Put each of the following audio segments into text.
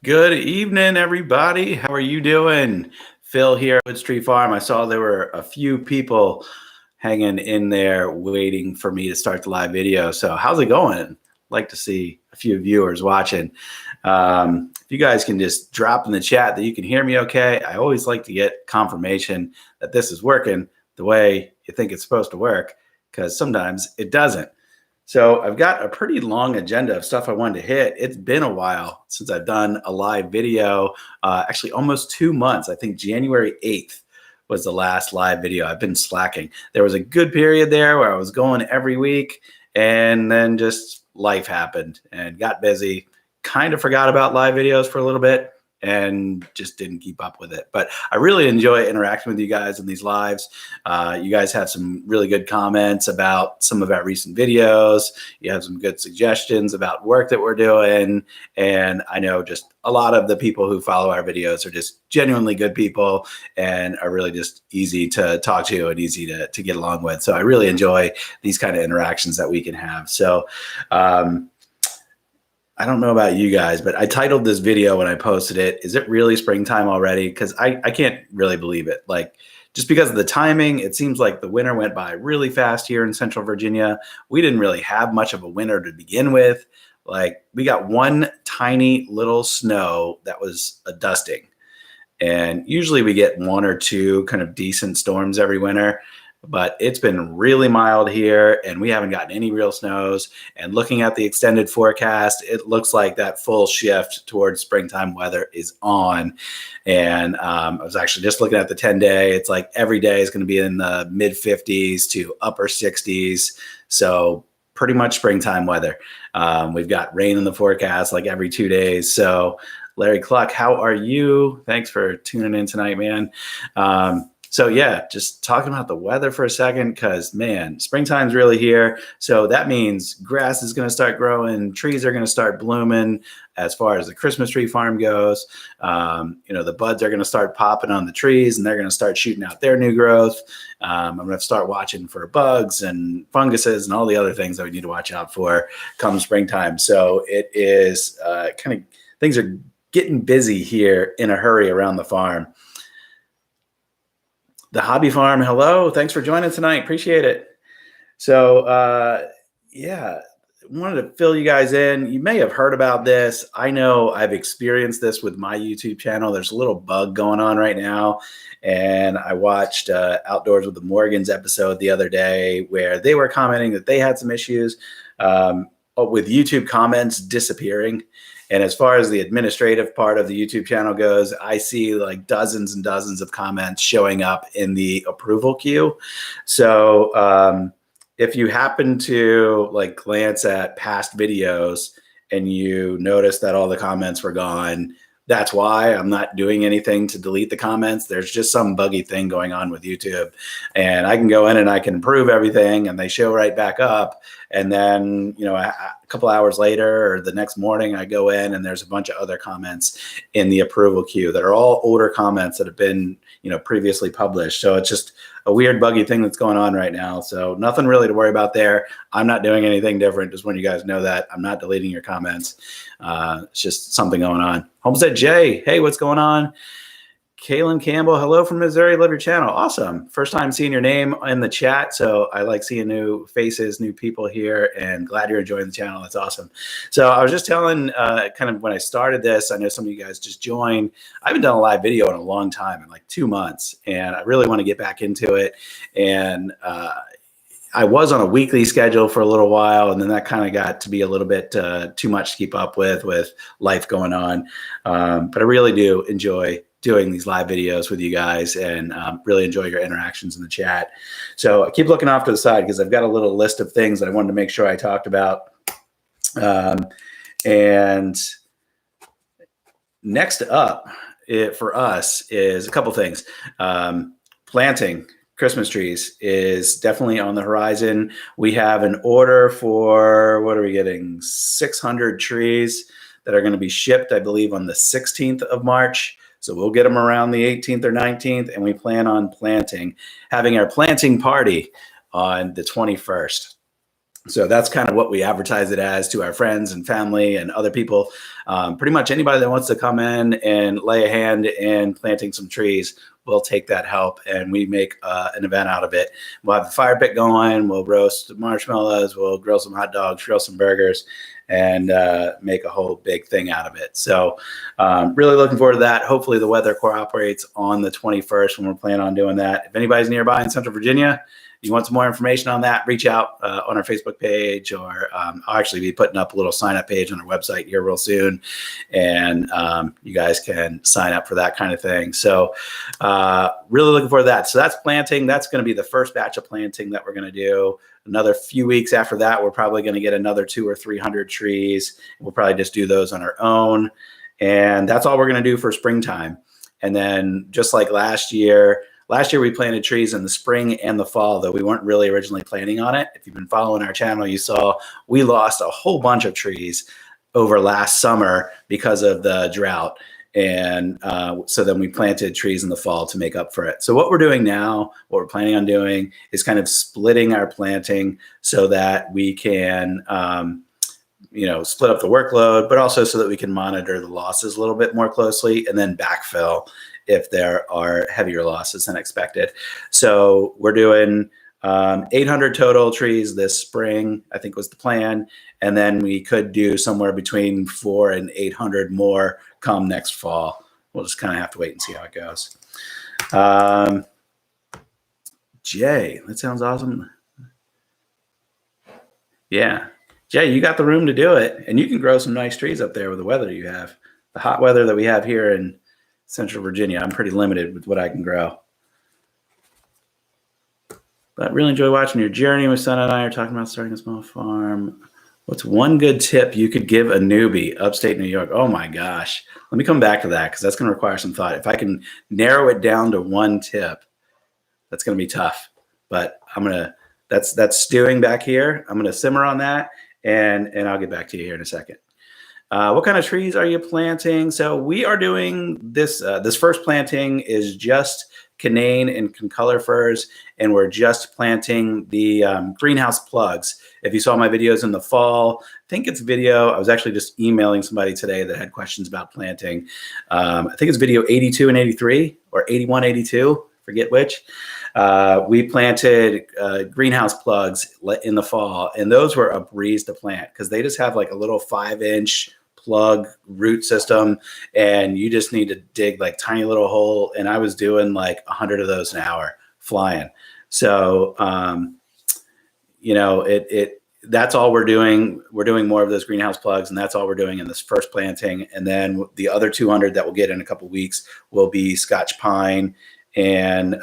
Good evening, everybody. How are you doing? Phil here at Wood Street Farm. I saw there were a few people hanging in there waiting for me to start the live video. So how's it going? Like to see a few viewers watching. If you guys can just drop in the chat that you can hear me okay. I always like to get confirmation that this is working the way you think it's supposed to work, because sometimes it doesn't. So I've got a pretty long agenda of stuff I wanted to hit. It's been a while since I've done a live video, actually almost 2 months. I think January 8th was the last live video. I've been slacking. There was a good period there where I was going every week, and then just life happened and got busy. Kind of forgot about live videos for a little bit and just didn't keep up with it. But I really enjoy interacting with you guys in these lives. You guys have some really good comments about some of our recent videos. You have some good suggestions about work that we're doing. And I know just a lot of the people who follow our videos are just genuinely good people and are really just easy to talk to and easy to get along with. So I really enjoy these kind of interactions that we can have. So, I don't know about you guys, but I titled this video when I posted it, "Is it really springtime already?" Because I can't really believe it. Like, just because of the timing, it seems like the winter went by really fast here in Central Virginia. We didn't really have much of a winter to begin with. Like, we got one tiny little snow that was a dusting. And usually we get one or two kind of decent storms every winter, but it's been really mild here and we haven't gotten any real snows. And looking at the extended forecast, it looks like that full shift towards springtime weather is on. And I was actually just looking at the 10-day. It's like every day is going to be in the mid 50s to upper 60s. So pretty much springtime weather. We've got rain in the forecast like every 2 days. So Larry Cluck, how are you? Thanks for tuning in tonight, man. So yeah, just talking about the weather for a second, because man, springtime's really here. So that means grass is going to start growing, trees are going to start blooming. As far as the Christmas tree farm goes, the buds are going to start popping on the trees, and they're going to start shooting out their new growth. I'm going to start watching for bugs and funguses and all the other things that we need to watch out for come springtime. So it is kind of, things are getting busy here in a hurry around the farm. The Hobby Farm, hello. Thanks for joining tonight. Appreciate it. So, yeah, wanted to fill you guys in. You may have heard about this. I know I've experienced this with my YouTube channel. There's a little bug going on right now. And I watched Outdoors with the Morgans episode the other day where they were commenting that they had some issues with YouTube comments disappearing. And as far as the administrative part of the YouTube channel goes, I see like dozens and dozens of comments showing up in the approval queue. So if you happen to like glance at past videos and you notice that all the comments were gone, that's why. I'm not doing anything to delete the comments. There's just some buggy thing going on with YouTube. And I can go in and I can approve everything and they show right back up. And then, a couple hours later or the next morning, I go in and there's a bunch of other comments in the approval queue that are all older comments that have been, previously published. So it's just a weird buggy thing that's going on right now. So nothing really to worry about there. I'm not doing anything different. Just want you guys to know that I'm not deleting your comments. It's just something going on. Homestead Jay, hey, what's going on? Kaylin Campbell, hello from Missouri. Love your channel. Awesome. First time seeing your name in the chat. So I like seeing new faces, new people here, and glad you're enjoying the channel. That's awesome. So I was just telling kind of when I started this, I know some of you guys just joined. I haven't done a live video in a long time, in like 2 months, and I really want to get back into it. And I was on a weekly schedule for a little while, and then that kind of got to be a little bit too much to keep up with life going on. But I really do enjoy doing these live videos with you guys and really enjoy your interactions in the chat. So I keep looking off to the side because I've got a little list of things that I wanted to make sure I talked about. And next up for us is a couple things. Planting Christmas trees is definitely on the horizon. We have an order for, what are we getting? 600 trees that are going to be shipped, I believe, on the 16th of March. So we'll get them around the 18th or 19th, and we plan on having our planting party on the 21st. So that's kind of what we advertise it as to our friends and family and other people. Pretty much anybody that wants to come in and lay a hand in planting some trees, we'll take that help, and we make an event out of it. We'll have the fire pit going. We'll roast marshmallows. We'll grill some hot dogs, grill some burgers, and make a whole big thing out of it. So really looking forward to that. Hopefully the weather cooperates on the 21st when we're planning on doing that. If anybody's nearby in Central Virginia, you want some more information on that, reach out on our Facebook page, or I'll actually be putting up a little sign up page on our website here real soon. And you guys can sign up for that kind of thing. So really looking forward to that. So that's planting. That's going to be the first batch of planting that we're going to do. Another few weeks after that, we're probably going to get another 200 or 300 trees. We'll probably just do those on our own. And that's all we're going to do for springtime. And then just like last year we planted trees in the spring and the fall, though we weren't really originally planning on it. If you've been following our channel, you saw we lost a whole bunch of trees over last summer because of the drought. And so then we planted trees in the fall to make up for it. So what we're doing now, what we're planning on doing, is kind of splitting our planting so that we can split up the workload, but also so that we can monitor the losses a little bit more closely and then backfill if there are heavier losses than expected. So we're doing 800 total trees this spring, I think was the plan. And then we could do somewhere between 400 and 800 more come next fall. We'll just kind of have to wait and see how it goes. Jay, that sounds awesome. Yeah. Jay, you got the room to do it, and you can grow some nice trees up there with the weather you have. The hot weather that we have here in Central Virginia, I'm pretty limited with what I can grow. But really enjoy watching your journey. My son and I are talking about starting a small farm. What's one good tip you could give a newbie upstate New York? Oh my gosh. Let me come back to that because that's going to require some thought. If I can narrow it down to one tip, that's going to be tough. But that's stewing back here. I'm going to simmer on that, and I'll get back to you here in a second. What kind of trees are you planting? So we are doing this. This first planting is just Canane and Concolor firs, and we're just planting the greenhouse plugs. If you saw my videos in the fall, I think it's video. I was actually just emailing somebody today that had questions about planting. I think it's video 82 and 83 or 81, 82, forget which. We planted greenhouse plugs in the fall, and those were a breeze to plant because they just have like a little 5-inch plug root system, and you just need to dig like tiny little hole. And I was doing like 100 of those an hour flying. So, that's all we're doing. We're doing more of those greenhouse plugs, and that's all we're doing in this first planting. And then the other 200 that we'll get in a couple of weeks will be Scotch pine, and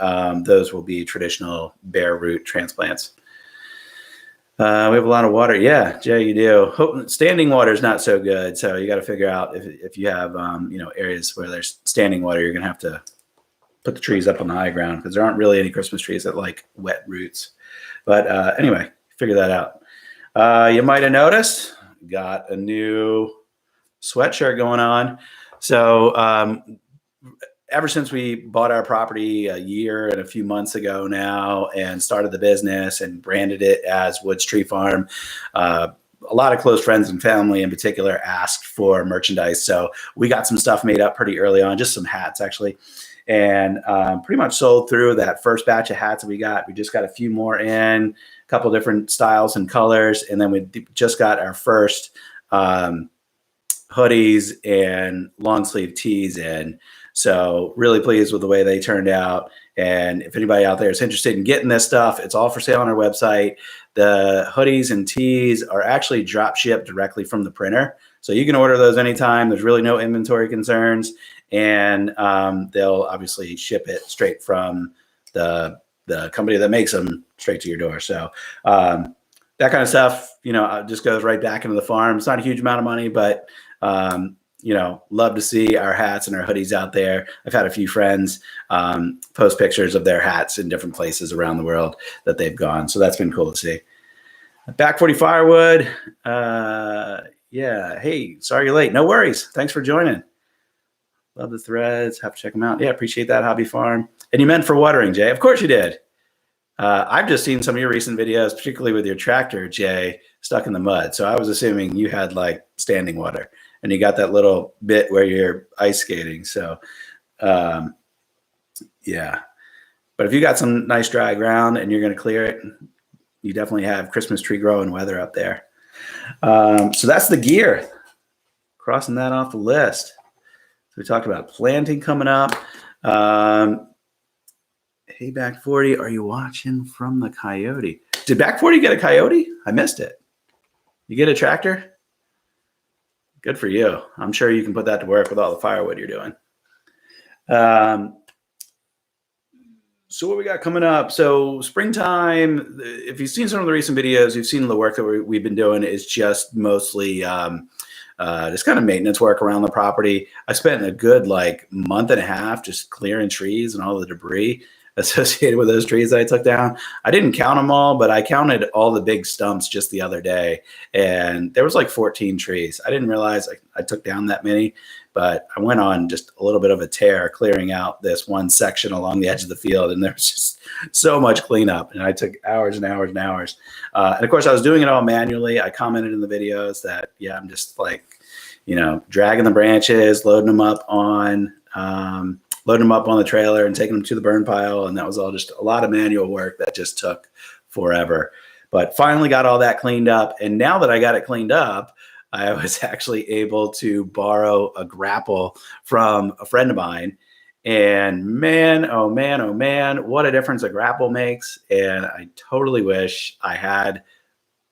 those will be traditional bare root transplants. We have a lot of water. Yeah, Jay, you do. Standing water is not so good. So you got to figure out if you have, areas where there's standing water, you're going to have to put the trees up on the high ground because there aren't really any Christmas trees that like wet roots. But anyway, figure that out. You might have noticed, got a new sweatshirt going on. So ever since we bought our property a year and a few months ago now and started the business and branded it as Woods Tree Farm, a lot of close friends and family in particular asked for merchandise. So we got some stuff made up pretty early on, just some hats actually, and pretty much sold through that first batch of hats that we got. We just got a few more in, a couple different styles and colors, and then we just got our first hoodies and long sleeve tees in. So really pleased with the way they turned out. And if anybody out there is interested in getting this stuff, it's all for sale on our website. The hoodies and tees are actually drop shipped directly from the printer. So you can order those anytime. There's really no inventory concerns. And they'll obviously ship it straight from the company that makes them straight to your door. So that kind of stuff, just goes right back into the farm. It's not a huge amount of money, but love to see our hats and our hoodies out there. I've had a few friends post pictures of their hats in different places around the world that they've gone. So that's been cool to see. Back 40 firewood. Yeah. Hey, sorry you're late. No worries. Thanks for joining. Love the threads. Have to check them out. Yeah, appreciate that, Hobby Farm. And you meant for watering, Jay. Of course you did. I've just seen some of your recent videos, particularly with your tractor, Jay, stuck in the mud. So I was assuming you had like standing water and you got that little bit where you're ice skating. So um, yeah, but if you got some nice dry ground and you're going to clear it, you definitely have Christmas tree growing weather up there. So that's the gear. Crossing that off the list. So we talked about planting coming up. Hey, Back 40, are you watching from the coyote? Did Back 40 get a coyote? I missed it. You get a tractor? Good for you. I'm sure you can put that to work with all the firewood you're doing. So what we got coming up? So springtime, if you've seen some of the recent videos, you've seen the work that we've been doing is just mostly just kind of maintenance work around the property. I spent a good like month and a half just clearing trees and all the debris associated with those trees that I took down. I didn't count them all, but I counted all the big stumps just the other day, and there was like 14 trees. I didn't realize I took down that many, but I went on just a little bit of a tear clearing out this one section along the edge of the field, and there's just so much cleanup, and I took hours and hours and hours. And of course, I was doing it all manually. I commented in the videos that, yeah, I'm just like, dragging the branches, loading them up on the trailer and taking them to the burn pile. And that was all just a lot of manual work that just took forever. But finally got all that cleaned up. And now that I got it cleaned up, I was actually able to borrow a grapple from a friend of mine. And man, oh man, oh man, what a difference a grapple makes. And I totally wish I had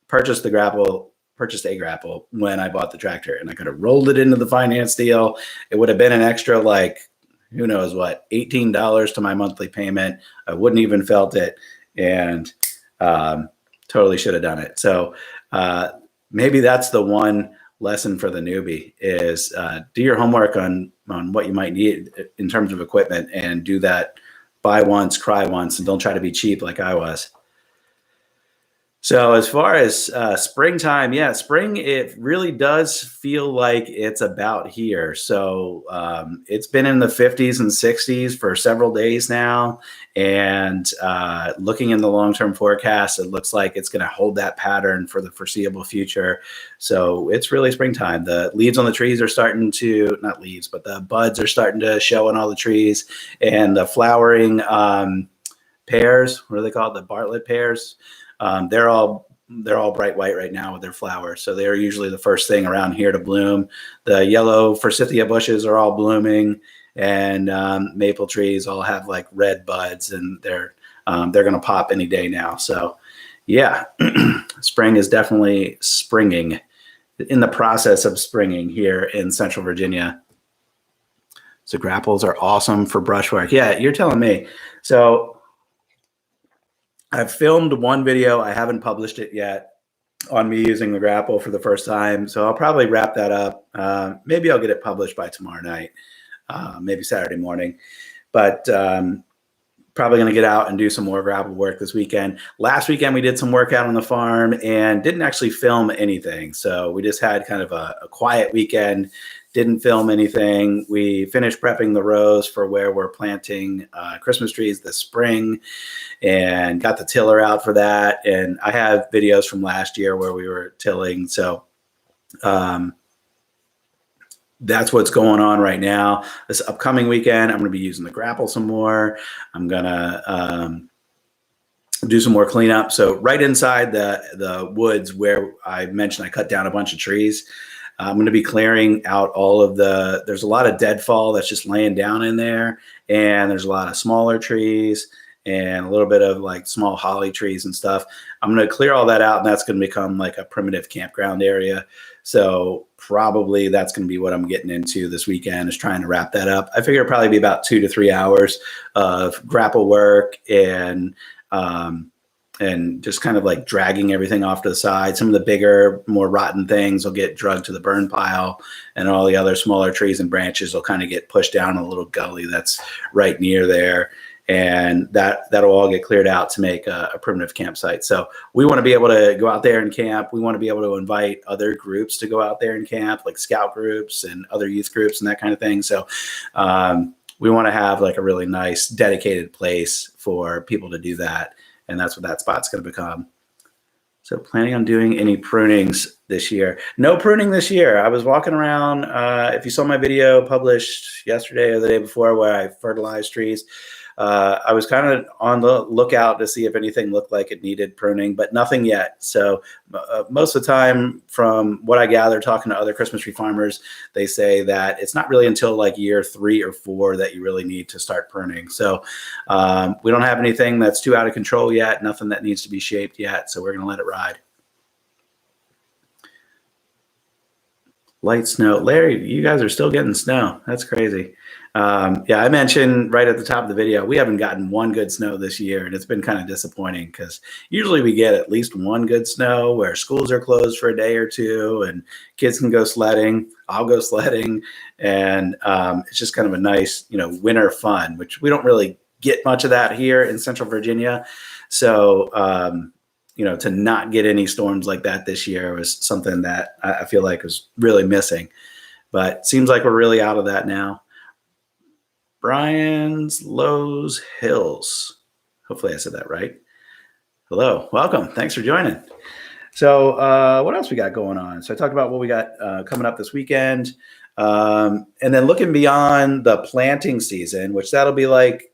purchased a grapple when I bought the tractor, and I could have rolled it into the finance deal. It would have been an extra, like, who knows what, $18 to my monthly payment. I wouldn't even felt it, and totally should have done it. So maybe that's the one lesson for the newbie is do your homework on what you might need in terms of equipment, and do that buy once, cry once, and don't try to be cheap like I was. So as far as springtime, yeah, spring, it really does feel like it's about here. So it's been in the 50s and 60s for several days now. And looking in the long-term forecast, it looks like it's going to hold that pattern for the foreseeable future. So it's really springtime. The leaves on the trees are starting to, not leaves, but the buds are starting to show on all the trees. And the flowering pears, what are they called? The Bartlett pears. They're all bright white right now with their flowers. So they're usually the first thing around here to bloom. The yellow forsythia bushes are all blooming, and maple trees all have like red buds, and they're going to pop any day now. So yeah, spring is definitely springing, in the process of springing here in Central Virginia. So grapples are awesome for brushwork. Yeah, you're telling me. So I've filmed one video. I haven't published it yet on me using the grapple for the first time. So I'll probably wrap that up. Maybe I'll get it published by tomorrow night, maybe Saturday morning. But probably going to get out and do some more grapple work this weekend. Last weekend, we did some work out on the farm and didn't actually film anything. So we just had kind of a quiet weekend. Didn't film anything. We finished prepping the rows for where we're planting Christmas trees this spring, and got the tiller out for that. And I have videos from last year where we were tilling. So that's what's going on right now. This upcoming weekend, I'm going to be using the grapple some more. I'm going to do some more cleanup. So right inside the woods where I mentioned I cut down a bunch of trees, I'm going to be clearing out all of there's a lot of deadfall that's just laying down in there. And there's a lot of smaller trees and a little bit of like small holly trees and stuff. I'm going to clear all that out, and that's going to become like a primitive campground area. So probably that's going to be what I'm getting into this weekend, is trying to wrap that up. I figure it'll probably be about 2 to 3 hours of grapple work and just kind of like dragging everything off to the side. Some of the bigger, more rotten things will get dragged to the burn pile, and all the other smaller trees and branches will kind of get pushed down a little gully that's right near there. And that'll all get cleared out to make a primitive campsite. So we want to be able to go out there and camp. We want to be able to invite other groups to go out there and camp, like scout groups and other youth groups and that kind of thing. So we want to have like a really nice dedicated place for people to do that. and that's what that spot's going to become. So planning on doing any prunings this year? No pruning this year. I was walking around. If you saw my video published yesterday or the day before where I fertilized trees, I was kind of on the lookout to see if anything looked like it needed pruning, but nothing yet. So most of the time, from what I gather talking to other Christmas tree farmers, they say that it's not really until like year 3 or 4 that you really need to start pruning. So we don't have anything that's too out of control yet, nothing that needs to be shaped yet. So we're going to let it ride. Light snow. Larry, you guys are still getting snow. That's crazy. Yeah, I mentioned right at the top of the video, we haven't gotten one good snow this year, and it's been kind of disappointing because usually we get at least one good snow where schools are closed for a day or two and kids can go sledding. I'll go sledding, and it's just kind of a nice, winter fun, which we don't really get much of that here in Central Virginia. So, to not get any storms like that this year was something that I feel like was really missing. But seems like we're really out of that now. Brian's Lowe's Hills. Hopefully I said that right. Hello, welcome. Thanks for joining. So what else we got going on? So I talked about what we got coming up this weekend. And then looking beyond the planting season, which that'll be like,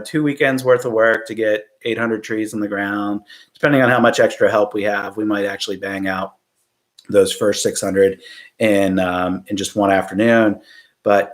2 weekends worth of work to get 800 trees in the ground. Depending on how much extra help we have, we might actually bang out those first 600 in just one afternoon. But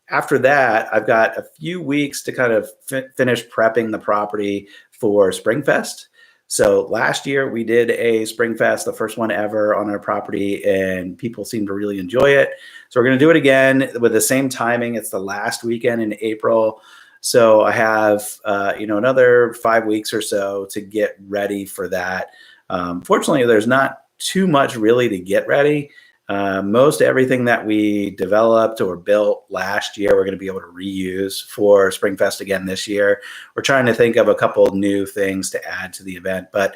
after that, I've got a few weeks to kind of finish prepping the property for Springfest. So last year we did a Springfest, the first one ever on our property, and people seemed to really enjoy it. So we're going to do it again with the same timing. It's the last weekend in April. So I have, another 5 weeks or so to get ready for that. Fortunately, there's not too much really to get ready. Most everything that we developed or built last year, we're going to be able to reuse for Springfest again this year. We're trying to think of a couple new things to add to the event, but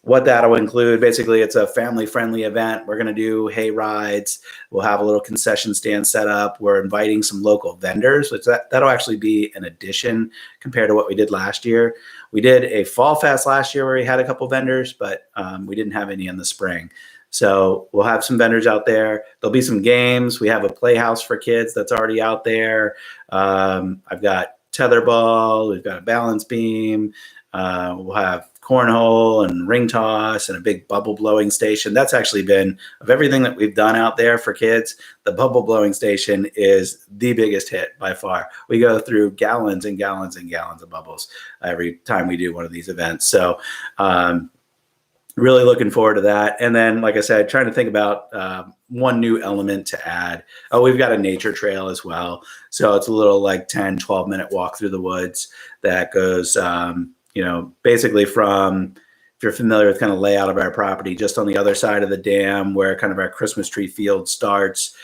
what that'll include, basically, it's a family-friendly event. We're going to do hay rides. We'll have a little concession stand set up. We're inviting some local vendors, which that'll actually be an addition compared to what we did last year. We did a fall fest last year where we had a couple vendors, but we didn't have any in the spring. So we'll have some vendors out there. There'll be some games. We have a playhouse for kids that's already out there. I've got tetherball. We've got a balance beam. We'll have cornhole and ring toss and a big bubble blowing station. That's actually been, of everything that we've done out there for kids, the bubble blowing station is the biggest hit by far. We go through gallons and gallons and gallons of bubbles every time we do one of these events. So really looking forward to that. And then, like I said, trying to think about one new element to add. Oh, we've got a nature trail as well. So it's a little like 10, 12-minute walk through the woods that goes basically from, if you're familiar with kind of layout of our property, just on the other side of the dam where kind of our Christmas tree field starts,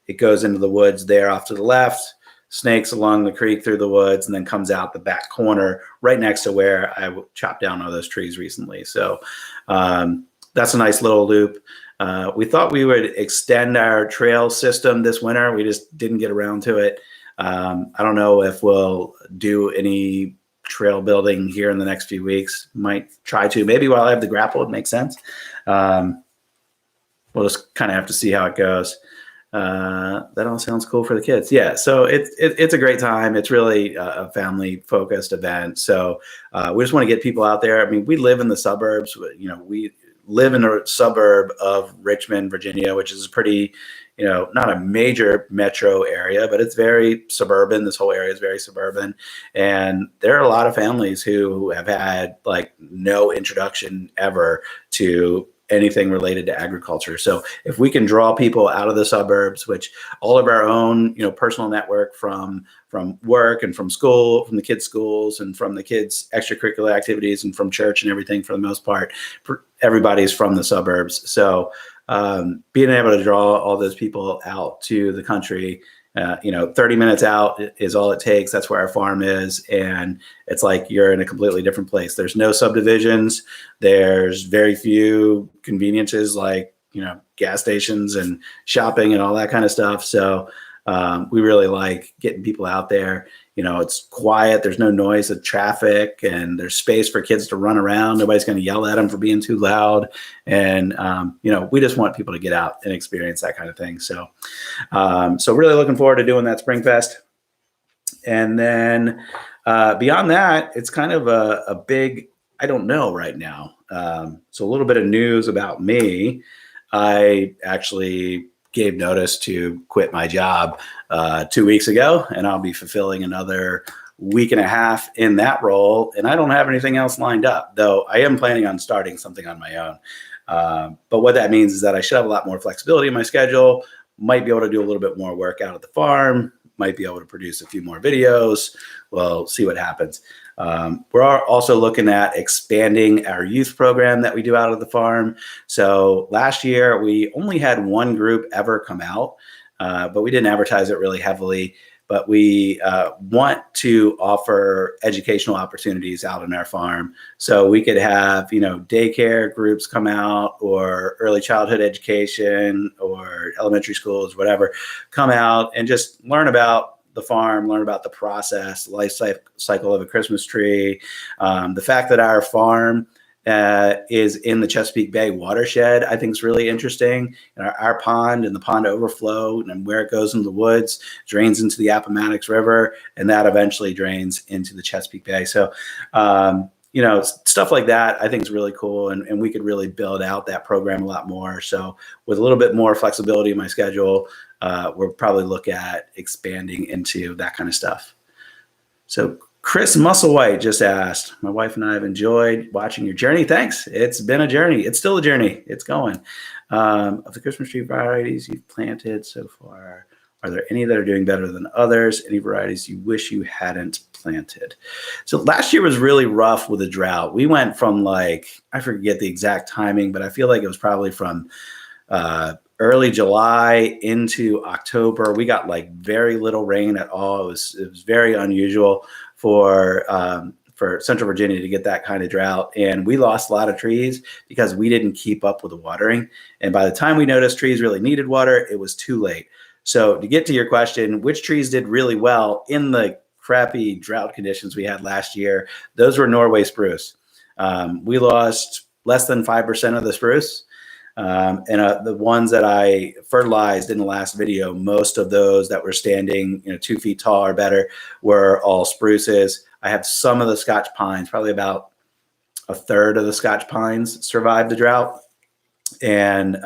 it goes into the woods there off to the left, snakes along the creek through the woods, and then comes out the back corner right next to where I chopped down all those trees recently. So that's a nice little loop. We thought we would extend our trail system this winter. We just didn't get around to it. I don't know if we'll do any trail building here in the next few weeks. Might try to, maybe while I have the grapple, it makes sense. We'll just kind of have to see how it goes. That all sounds cool for the kids. Yeah, so it's a great time. It's really a family focused event. So we just want to get people out there. I mean, we live in the suburbs. We live in a suburb of Richmond, Virginia, which is pretty, not a major metro area, but it's very suburban. This whole area is very suburban. And there are a lot of families who have had like no introduction ever to anything related to agriculture. So if we can draw people out of the suburbs, which all of our own, personal network from work and from school, from the kids' schools and from the kids' extracurricular activities and from church and everything, for the most part, everybody's from the suburbs. So being able to draw all those people out to the country, 30 minutes out is all it takes. That's where our farm is. And it's like you're in a completely different place. There's no subdivisions. There's very few conveniences like, gas stations and shopping and all that kind of stuff. So We really like getting people out there. It's quiet. There's no noise of traffic, and there's space for kids to run around. Nobody's going to yell at them for being too loud. And, we just want people to get out and experience that kind of thing. So, so really looking forward to doing that Spring Fest. And then beyond that, it's kind of a big, I don't know right now. So a little bit of news about me. I actually gave notice to quit my job 2 weeks ago, and I'll be fulfilling another week and a half in that role. And I don't have anything else lined up, though I am planning on starting something on my own. But what that means is that I should have a lot more flexibility in my schedule, might be able to do a little bit more work out at the farm, might be able to produce a few more videos. We'll see what happens. We're also looking at expanding our youth program that we do out of the farm. So last year, we only had one group ever come out, but we didn't advertise it really heavily. But we want to offer educational opportunities out on our farm. So we could have, daycare groups come out, or early childhood education, or elementary schools, whatever, come out and just learn about the farm, learn about the process, life cycle of a Christmas tree. The fact that our farm is in the Chesapeake Bay watershed, I think is really interesting. And our pond and the pond overflow and where it goes in the woods drains into the Appomattox River, and that eventually drains into the Chesapeake Bay. So, stuff like that I think is really cool, and we could really build out that program a lot more. So with a little bit more flexibility in my schedule, we'll probably look at expanding into that kind of stuff. So Chris Musselwhite just asked, my wife and I have enjoyed watching your journey. Thanks. It's been a journey. It's still a journey. It's going. Of the Christmas tree varieties you've planted so far, are there any that are doing better than others? Any varieties you wish you hadn't planted? So last year was really rough with a drought. We went from I forget the exact timing, but I feel like it was probably from early July into October. We got very little rain at all. It was very unusual for Central Virginia to get that kind of drought. And we lost a lot of trees because we didn't keep up with the watering. And by the time we noticed trees really needed water, it was too late. So to get to your question, which trees did really well in the crappy drought conditions we had last year? Those were Norway spruce. We lost less than 5% of the spruce. And the ones that I fertilized in the last video, most of those that were standing 2 feet tall or better were all spruces. I have some of the Scotch pines, probably about a third of the Scotch pines survived the drought, and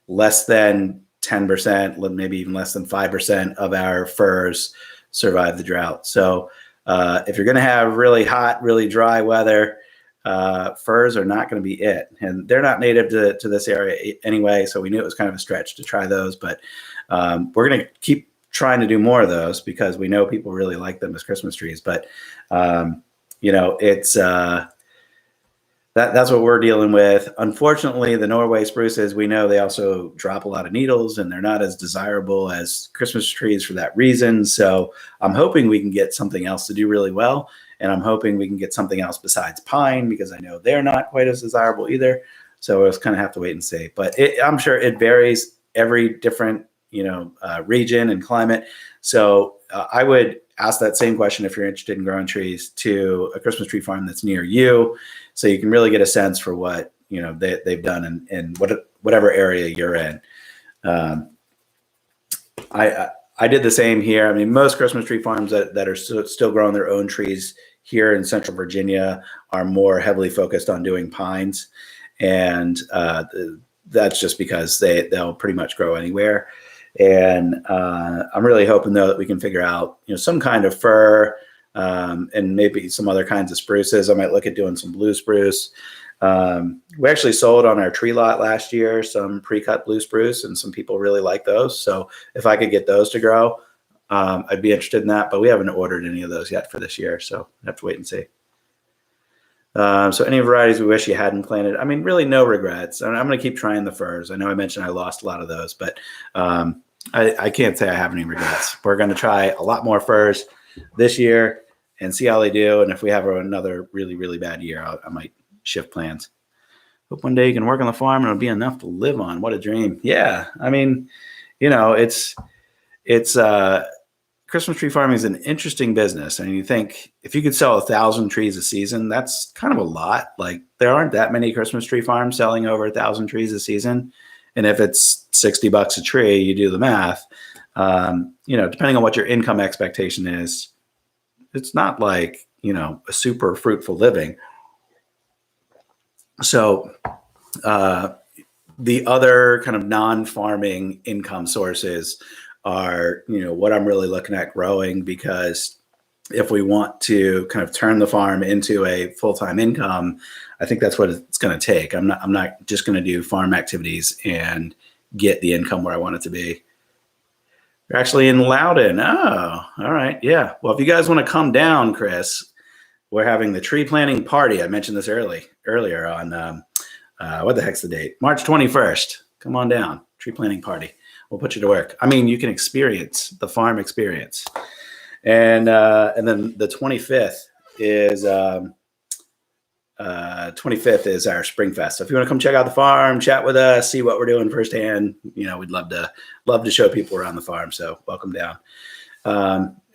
less than 10%, maybe even less than 5% of our firs survived the drought. So if you're going to have really hot, really dry weather, firs are not going to be it. And they're not native to this area anyway, so we knew it was kind of a stretch to try those. But we're going to keep trying to do more of those because we know people really like them as Christmas trees. But, it's that's what we're dealing with. Unfortunately, the Norway spruces, we know they also drop a lot of needles, and they're not as desirable as Christmas trees for that reason. So I'm hoping we can get something else to do really well. And I'm hoping we can get something else besides pine, because I know they're not quite as desirable either. So we'll just kind of have to wait and see. But I'm sure it varies every different, region and climate. So I would ask that same question if you're interested in growing trees to a Christmas tree farm that's near you, so you can really get a sense for what they've done in whatever area you're in. I did the same here. I mean, most Christmas tree farms that are still growing their own trees here in Central Virginia are more heavily focused on doing pines, and that's just because they'll pretty much grow anywhere. And I'm really hoping, though, that we can figure out some kind of fir, and maybe some other kinds of spruces. I might look at doing some blue spruce. We actually sold on our tree lot last year some pre-cut blue spruce, and some people really like those. So if I could get those to grow, I'd be interested in that. But we haven't ordered any of those yet for this year, so I have to wait and see. So any varieties we wish you hadn't planted? I mean, really no regrets. I'm going to keep trying the firs. I know I mentioned I lost a lot of those, but I can't say I have any regrets. We're going to try a lot more firs this year and see how they do. And if we have another really, really bad year, I might shift plans. Hope one day you can work on the farm and it'll be enough to live on. What a dream. Yeah. I mean, it's it's Christmas tree farming is an interesting business. And you think if you could sell 1,000 trees a season, that's kind of a lot. Like there aren't that many Christmas tree farms selling over 1,000 trees a season. And if it's $60 a tree, you do the math. Depending on what your income expectation is, it's not like, a super fruitful living. So the other kind of non-farming income sources are, what I'm really looking at growing, because if we want to kind of turn the farm into a full-time income, I think that's what it's going to take. I'm not just going to do farm activities and get the income where I want it to be. You're actually in Loudon. Oh, all right. Yeah. Well, if you guys want to come down, Chris, we're having the tree planting party. I mentioned this earlier on what the heck's the date? March 21st. Come on down. Tree planting party. We'll put you to work. I mean, you can experience the farm experience. And then the 25th is our Spring Fest. So if you want to come check out the farm, chat with us, see what we're doing firsthand, we'd love to show people around the farm. So welcome down.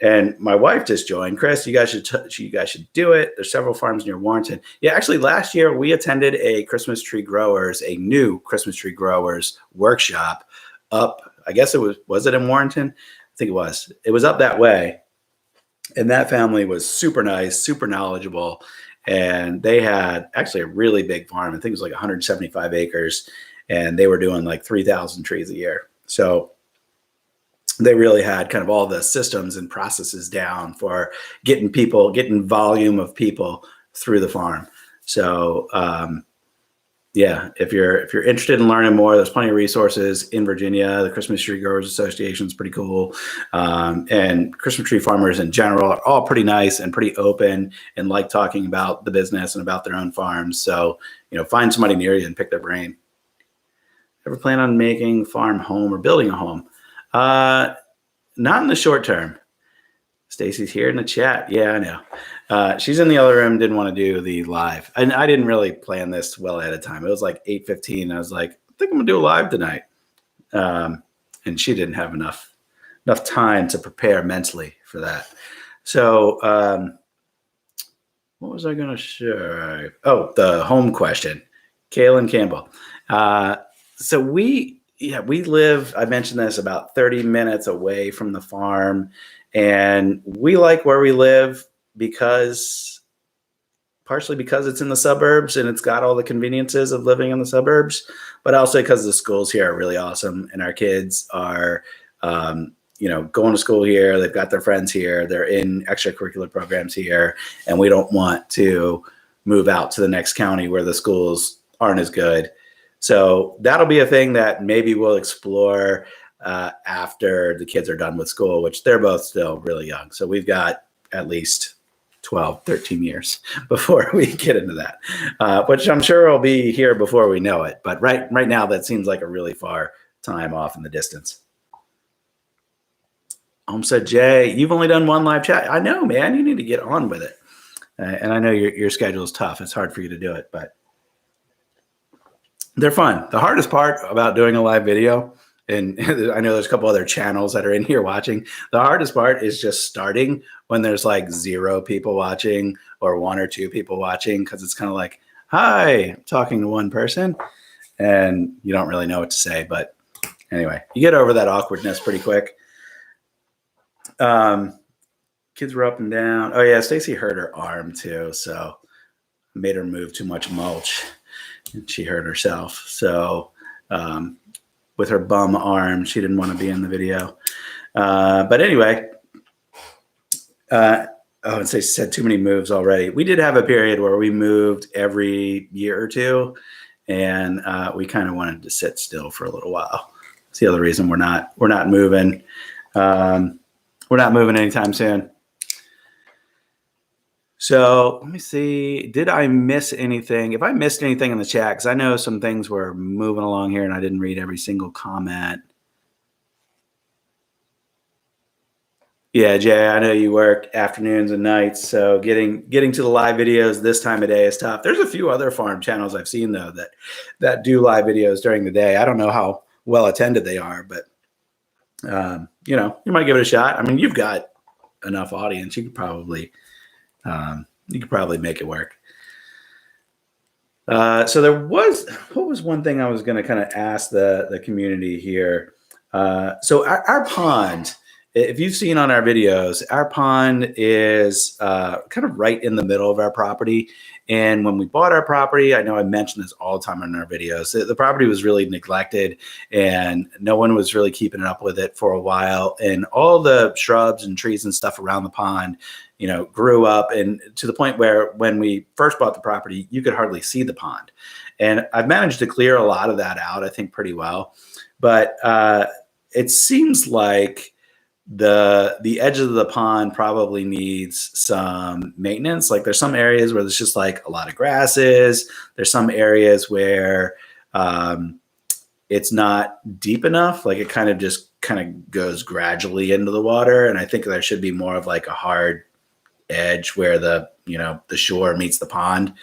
And my wife just joined. Chris, you guys should do it. There's several farms near Warrenton. Yeah, actually, last year we attended a new Christmas tree growers workshop up. I guess was it in Warrenton? I think it was. It was up that way, and that family was super nice, super knowledgeable, and they had actually a really big farm. I think it was like 175 acres, and they were doing like 3,000 trees a year. So they really had kind of all the systems and processes down for getting volume of people through the farm. So if you're interested in learning more, there's plenty of resources in Virginia. The Christmas Tree Growers Association is pretty cool. And Christmas tree farmers in general are all pretty nice and pretty open and like talking about the business and about their own farms. So, find somebody near you and pick their brain. Ever plan on making farm home or building a home? Not in the short term. Stacy's here in the chat. Yeah, I know. She's in the other room, didn't want to do the live. And I didn't really plan this well ahead of time. It was like 8:15. I was like, I think I'm gonna do a live tonight. And she didn't have enough time to prepare mentally for that. So what was I gonna share? Oh, the home question. Kaylin Campbell. So we live, I mentioned this, about 30 minutes away from the farm. And we like where we live partially because it's in the suburbs and it's got all the conveniences of living in the suburbs, but also because the schools here are really awesome. And our kids are, going to school here. They've got their friends here. They're in extracurricular programs here. And we don't want to move out to the next county where the schools aren't as good. So that'll be a thing that maybe we'll explore after the kids are done with school, which they're both still really young. So we've got at least 12, 13 years before we get into that, which I'm sure will be here before we know it. But right now, that seems like a really far time off in the distance. Homestead Jay, you've only done one live chat. I know, man. You need to get on with it. And I know your schedule is tough. It's hard for you to do it, but they're fun. The hardest part about doing a live video, and I know there's a couple other channels that are in here watching, the hardest part is just starting when there's like 0 people watching or 1 or 2 people watching, because it's kind of like, hi, I'm talking to one person, and you don't really know what to say. But anyway, you get over that awkwardness pretty quick. Kids were up and down. Oh, yeah, Stacy hurt her arm too, so made her move too much mulch. And she hurt herself. So with her bum arm, she didn't want to be in the video. But anyway, and Stacey said too many moves already. We did have a period where we moved every year or two, and we kind of wanted to sit still for a little while. That's the other reason we're not moving. We're not moving anytime soon. So let me see. Did I miss anything? If I missed anything in the chat, because I know some things were moving along here and I didn't read every single comment. Yeah, Jay, I know you work afternoons and nights, so getting to the live videos this time of day is tough. There's a few other farm channels I've seen, though, that do live videos during the day. I don't know how well attended they are, but you might give it a shot. I mean, you've got enough audience. You could probably make it work. So what was one thing I was going to kind of ask the community here? So our pond, if you've seen on our videos, our pond is kind of right in the middle of our property. And when we bought our property, I know I mentioned this all the time in our videos, the property was really neglected and no one was really keeping up with it for a while. And all the shrubs and trees and stuff around the pond, grew up, and to the point where when we first bought the property, you could hardly see the pond. And I've managed to clear a lot of that out, I think, pretty well. But it seems like the edge of the pond probably needs some maintenance. Like there's some areas where there's just like a lot of grasses. There's some areas where it's not deep enough. Like it kind of goes gradually into the water. And I think there should be more of like a hard edge where the shore meets the pond.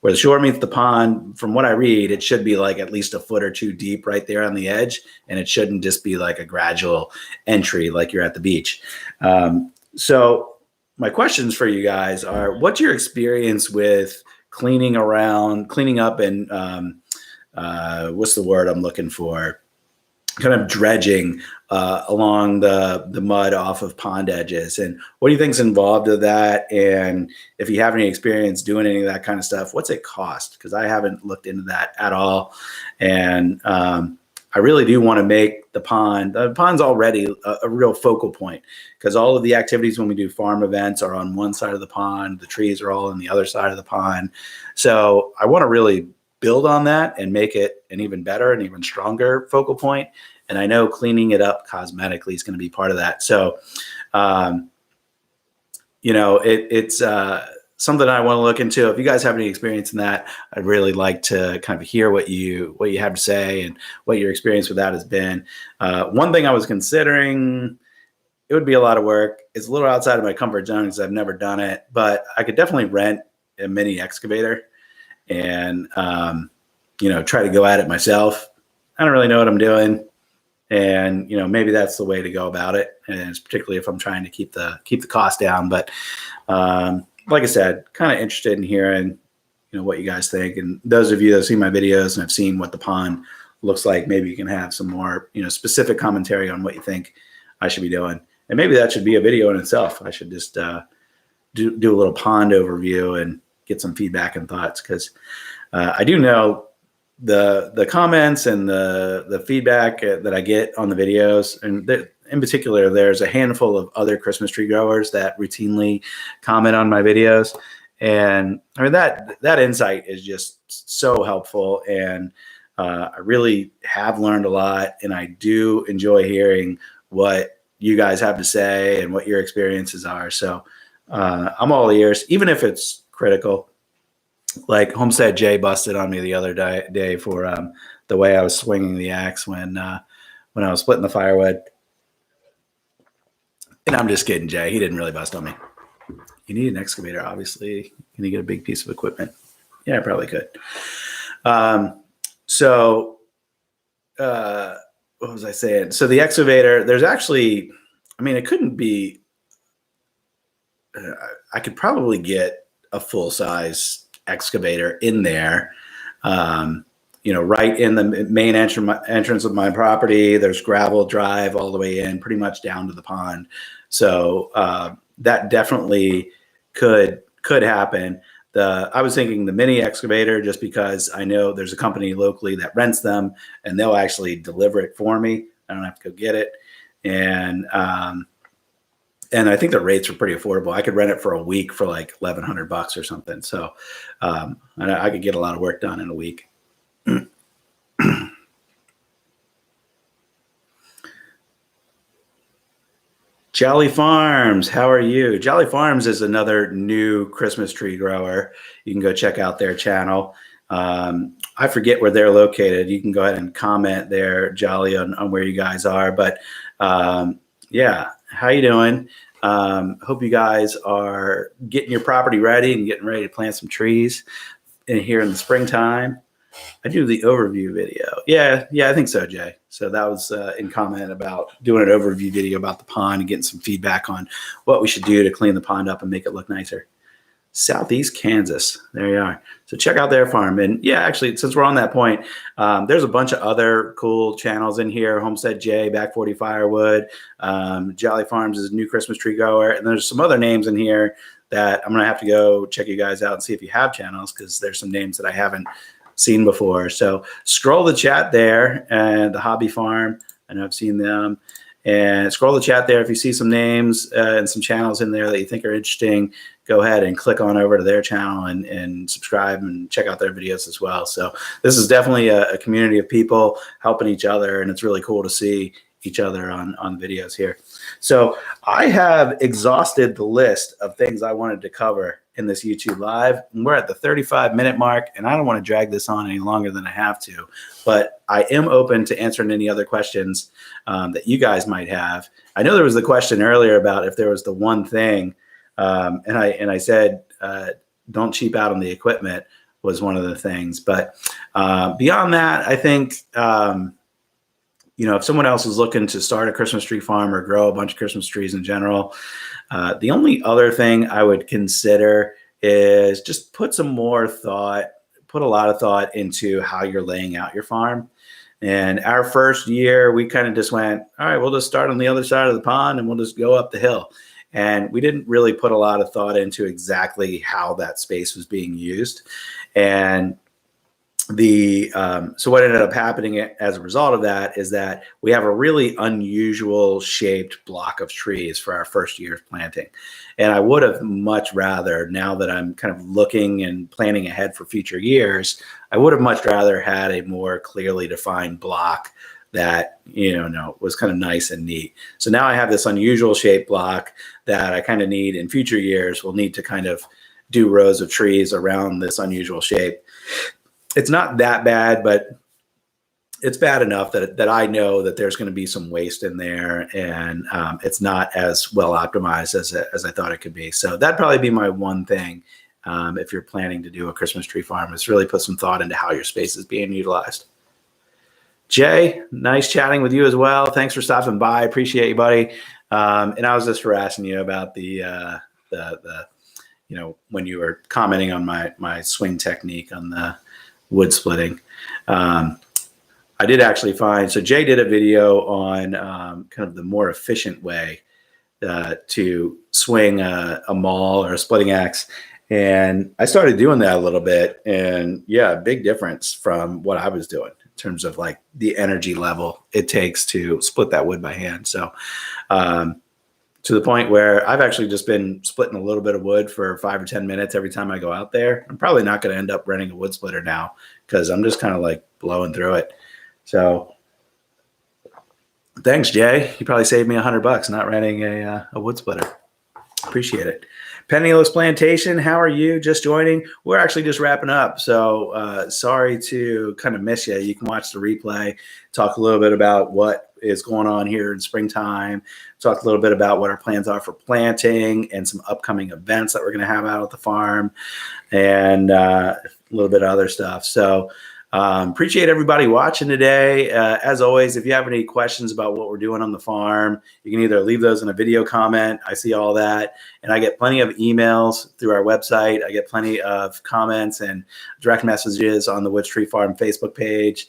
Where the shore meets the pond, from what I read, it should be like at least a foot or two deep right there on the edge, and it shouldn't just be like a gradual entry like you're at the beach. So my questions for you guys are: what's your experience with cleaning up, and what's the word I'm looking for? Kind of dredging along the mud off of pond edges, and what do you think's involved with that? And if you have any experience doing any of that kind of stuff, what's it cost? Because I haven't looked into that at all, and I really do want to make the pond's already a real focal point, because all of the activities when we do farm events are on one side of the pond, the trees are all on the other side of the pond. So I want to really build on that and make it an even better and even stronger focal point. And I know cleaning it up cosmetically is going to be part of that. So, it's something I want to look into. If you guys have any experience in that, I'd really like to kind of hear what you have to say and what your experience with that has been. One thing I was considering, it would be a lot of work. It's a little outside of my comfort zone because I've never done it, but I could definitely rent a mini excavator and try to go at it myself. I don't really know what I'm doing, and maybe that's the way to go about it, and it's particularly if I'm trying to keep the cost down. But like I said, kind of interested in hearing what you guys think, and those of you that have seen my videos and have seen what the pond looks like, maybe you can have some more specific commentary on what you think I should be doing, and maybe that should be a video in itself. I should just do a little pond overview and get some feedback and thoughts, because I do know the comments and the feedback that I get on the videos, and in particular, there's a handful of other Christmas tree growers that routinely comment on my videos, and I mean that insight is just so helpful, and I really have learned a lot, and I do enjoy hearing what you guys have to say and what your experiences are. So I'm all ears, even if it's critical. Like Homestead Jay busted on me the other day for the way I was swinging the axe when I was splitting the firewood. And I'm just kidding, Jay. He didn't really bust on me. You need an excavator, obviously. Can you get a big piece of equipment? Yeah, I probably could. What was I saying? So the excavator, there's actually, it couldn't be, I could probably get a full-size excavator in there, right in the main entrance of my property. There's gravel drive all the way in, pretty much down to the pond. So that definitely could happen. I was thinking the mini excavator, just because I know there's a company locally that rents them, and they'll actually deliver it for me. I don't have to go get it. And I think the rates were pretty affordable. I could rent it for a week for like $1,100 or something. So I could get a lot of work done in a week. Jolly Farms, how are you? Jolly Farms is another new Christmas tree grower. You can go check out their channel. I forget where they're located. You can go ahead and comment there, Jolly, on where you guys are. But yeah, how you doing? Hope you guys are getting your property ready and getting ready to plant some trees here in the springtime. I do the overview video. Yeah, I think so, Jay. So that was in comment about doing an overview video about the pond and getting some feedback on what we should do to clean the pond up and make it look nicer. Southeast Kansas. There you are. So check out their farm. And yeah, actually, since we're on that point, there's a bunch of other cool channels in here. Homestead J, Back 40 Firewood, Jolly Farms is a new Christmas tree grower. And there's some other names in here that I'm going to have to go check you guys out and see if you have channels, because there's some names that I haven't seen before. So scroll the chat there, and the Hobby Farm, I know I've seen them. And scroll the chat there. If you see some names and some channels in there that you think are interesting, go ahead and click on over to their channel and subscribe and check out their videos as well. So this is definitely a community of people helping each other, and it's really cool to see each other on videos here. So I have exhausted the list of things I wanted to cover in this YouTube live. We're at the 35-minute mark, and I don't want to drag this on any longer than I have to, but I am open to answering any other questions that you guys might have. I know there was the question earlier about if there was the one thing, and I said don't cheap out on the equipment was one of the things. But beyond that, I think if someone else is looking to start a Christmas tree farm or grow a bunch of Christmas trees in general, the only other thing I would consider is just put a lot of thought into how you're laying out your farm. And our first year, we kind of just went, all right, we'll just start on the other side of the pond and we'll just go up the hill. And we didn't really put a lot of thought into exactly how that space was being used. And so what ended up happening as a result of that is that we have a really unusual shaped block of trees for our first year of planting. And I would have much rather, now that I'm kind of looking and planning ahead for future years, I would have much rather had a more clearly defined block that, was kind of nice and neat. So now I have this unusual shaped block that I kind of need in future years. We'll need to kind of do rows of trees around this unusual shape. It's not that bad, but it's bad enough that I know that there's going to be some waste in there, and it's not as well optimized as I thought it could be. So that'd probably be my one thing if you're planning to do a Christmas tree farm, is really put some thought into how your space is being utilized. Jay, nice chatting with you as well. Thanks for stopping by. Appreciate you, buddy. And I was just harassing you about the when you were commenting on my swing technique on the wood splitting. I did actually find, so Jay did a video on kind of the more efficient way to swing a maul or a splitting axe. And I started doing that a little bit, and yeah, big difference from what I was doing in terms of like the energy level it takes to split that wood by hand. So to the point where I've actually just been splitting a little bit of wood for 5 or 10 minutes every time I go out there. I'm probably not going to end up renting a wood splitter now, because I'm just kind of like blowing through it. So thanks, Jay. You probably saved me $100 not renting a wood splitter. Appreciate it. Penniless Plantation, how are you? Just joining? We're actually just wrapping up, so sorry to kind of miss you. You can watch the replay, talk a little bit about what is going on here in springtime, talk a little bit about what our plans are for planting and some upcoming events that we're going to have out at the farm, and a little bit of other stuff. So appreciate everybody watching today. As always, if you have any questions about what we're doing on the farm, you can either leave those in a video comment. I see all that. And I get plenty of emails through our website. I get plenty of comments and direct messages on the Woods Tree Farm Facebook page.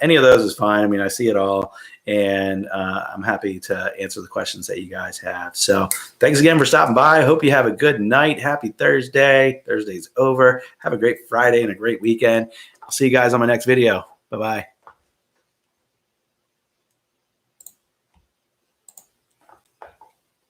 Any of those is fine. I mean, I see it all. And I'm happy to answer the questions that you guys have. So thanks again for stopping by. I hope you have a good night. Happy Thursday. Thursday's over. Have a great Friday and a great weekend. I'll see you guys on my next video. Bye-bye.